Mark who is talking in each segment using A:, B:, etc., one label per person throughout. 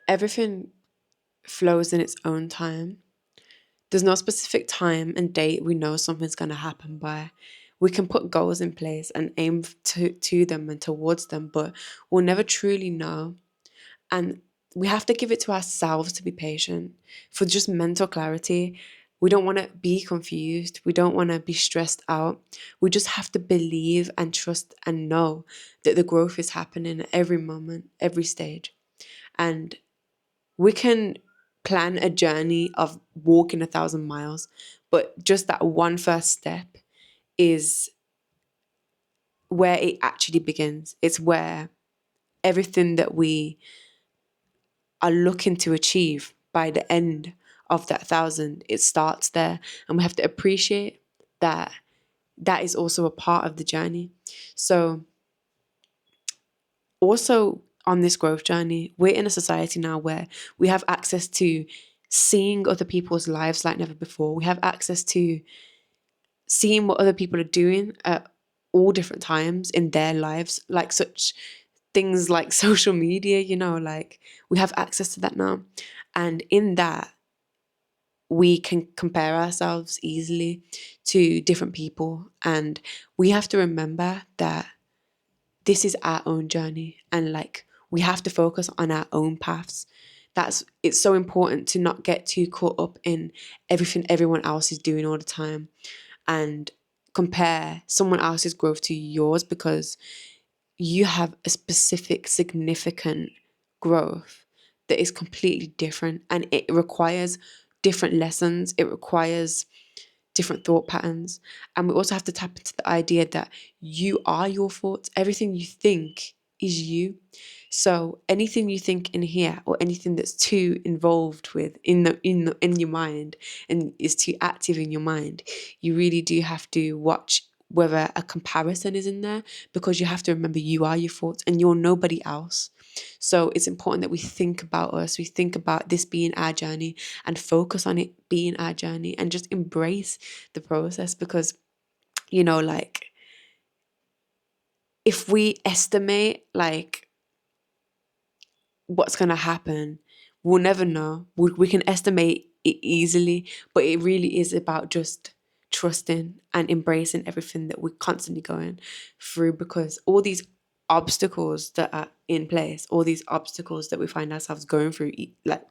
A: everything flows in its own time. There's no specific time and date we know something's going to happen by. We can put goals in place and aim to them and towards them, but we'll never truly know. And we have to give it to ourselves to be patient for just mental clarity. We don't want to be confused. We don't want to be stressed out. We just have to believe and trust and know that the growth is happening at every moment, every stage. And we can plan a journey of walking 1,000 miles, but just that one first step is where it actually begins. It's where everything that we are looking to achieve by the end of that 1,000, it starts there. And we have to appreciate that that is also a part of the journey. So also on this growth journey, we're in a society now where we have access to seeing other people's lives like never before. We have access to seeing what other people are doing at all different times in their lives, like such things like social media, like we have access to that now. And in that, we can compare ourselves easily to different people. And we have to remember that this is our own journey, and like we have to focus on our own paths. It's so important to not get too caught up in everything everyone else is doing all the time and compare someone else's growth to yours, because you have a specific significant growth that is completely different, and it requires different lessons. It requires different thought patterns. And we also have to tap into the idea that you are your thoughts. Everything you think is you. So anything you think in here, or anything that's too involved with in your mind and is too active in your mind, you really do have to watch whether a comparison is in there, because you have to remember you are your thoughts and you're nobody else. So it's important that we think about us, we think about this being our journey and focus on it being our journey and just embrace the process. Because, like if we estimate like what's going to happen, we'll never know. We can estimate it easily, but it really is about just trusting and embracing everything that we're constantly going through, because all these obstacles that are in place, all these obstacles that we find ourselves going through, like,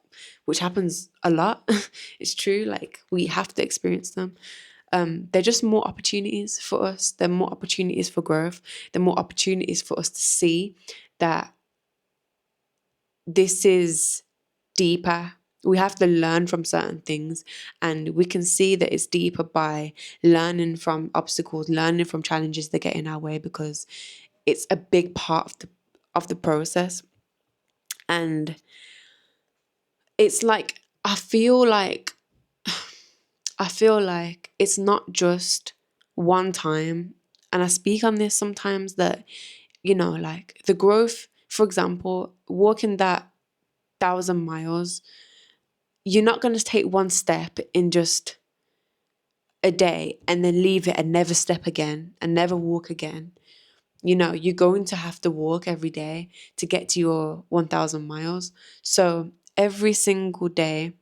A: which happens a lot, it's true, like we have to experience them. They're just more opportunities for us. They're more opportunities for growth. They're more opportunities for us to see that this is deeper. We have to learn from certain things, and we can see that it's deeper by learning from obstacles, learning from challenges that get in our way, because it's a big part of the process. And it's like I feel like it's not just one time, and I speak on this sometimes, that like the growth, for example, walking that 1,000 miles, you're not going to take one step in just a day and then leave it and never step again and never walk again. You're going to have to walk every day to get to your 1,000 miles. So every single day,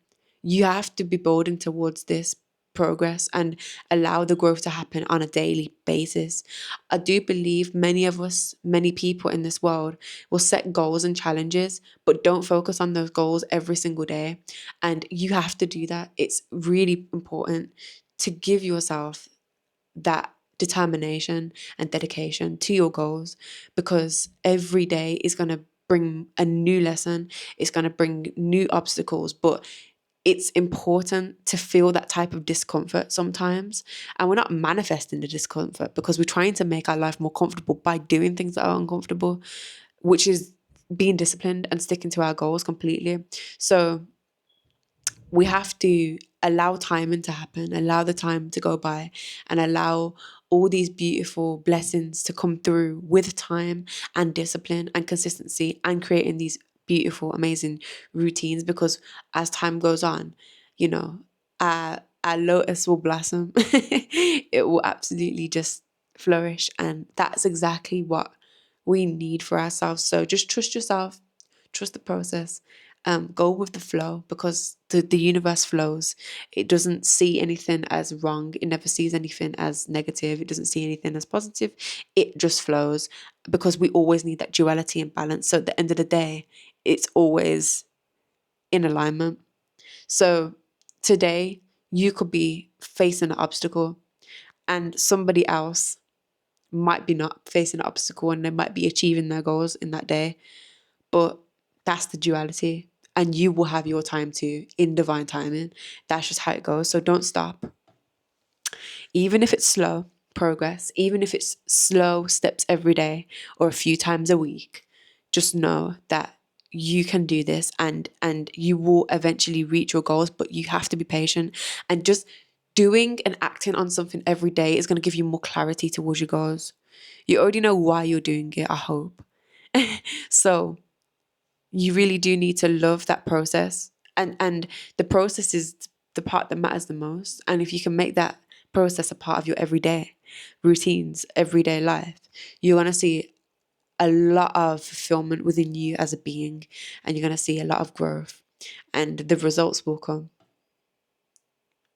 A: you have to be building towards this progress and allow the growth to happen on a daily basis. I do believe many of us, many people in this world will set goals and challenges, but don't focus on those goals every single day. And you have to do that. It's really important to give yourself that determination and dedication to your goals, because every day is going to bring a new lesson. It's going to bring new obstacles, but it's important to feel that type of discomfort sometimes. And we're not manifesting the discomfort because we're trying to make our life more comfortable by doing things that are uncomfortable, which is being disciplined and sticking to our goals completely. So we have to allow timing to happen, allow the time to go by, and allow all these beautiful blessings to come through with time and discipline and consistency, and creating these beautiful, amazing routines. Because as time goes on, our lotus will blossom. It will absolutely just flourish. And that's exactly what we need for ourselves. So just trust yourself, Trust the process. Go with the flow, because the universe flows. It doesn't see anything as wrong. It never sees anything as negative. It doesn't see anything as positive. It just flows, because we always need that duality and balance. So at the end of the day, it's always in alignment. So today, you could be facing an obstacle, and somebody else might be not facing an obstacle, and they might be achieving their goals in that day. But that's the duality. And you will have your time too, in divine timing. That's just how it goes. So don't stop. Even if it's slow progress, even if it's slow steps every day or a few times a week, just know that you can do this, and you will eventually reach your goals, but you have to be patient. And just doing and acting on something every day is going to give you more clarity towards your goals. You already know why you're doing it, I hope. So you really do need to love that process, and the process is the part that matters the most. And if you can make that process a part of your everyday routines, everyday life, you're going to see a lot of fulfillment within you as a being, and you're going to see a lot of growth, and the results will come.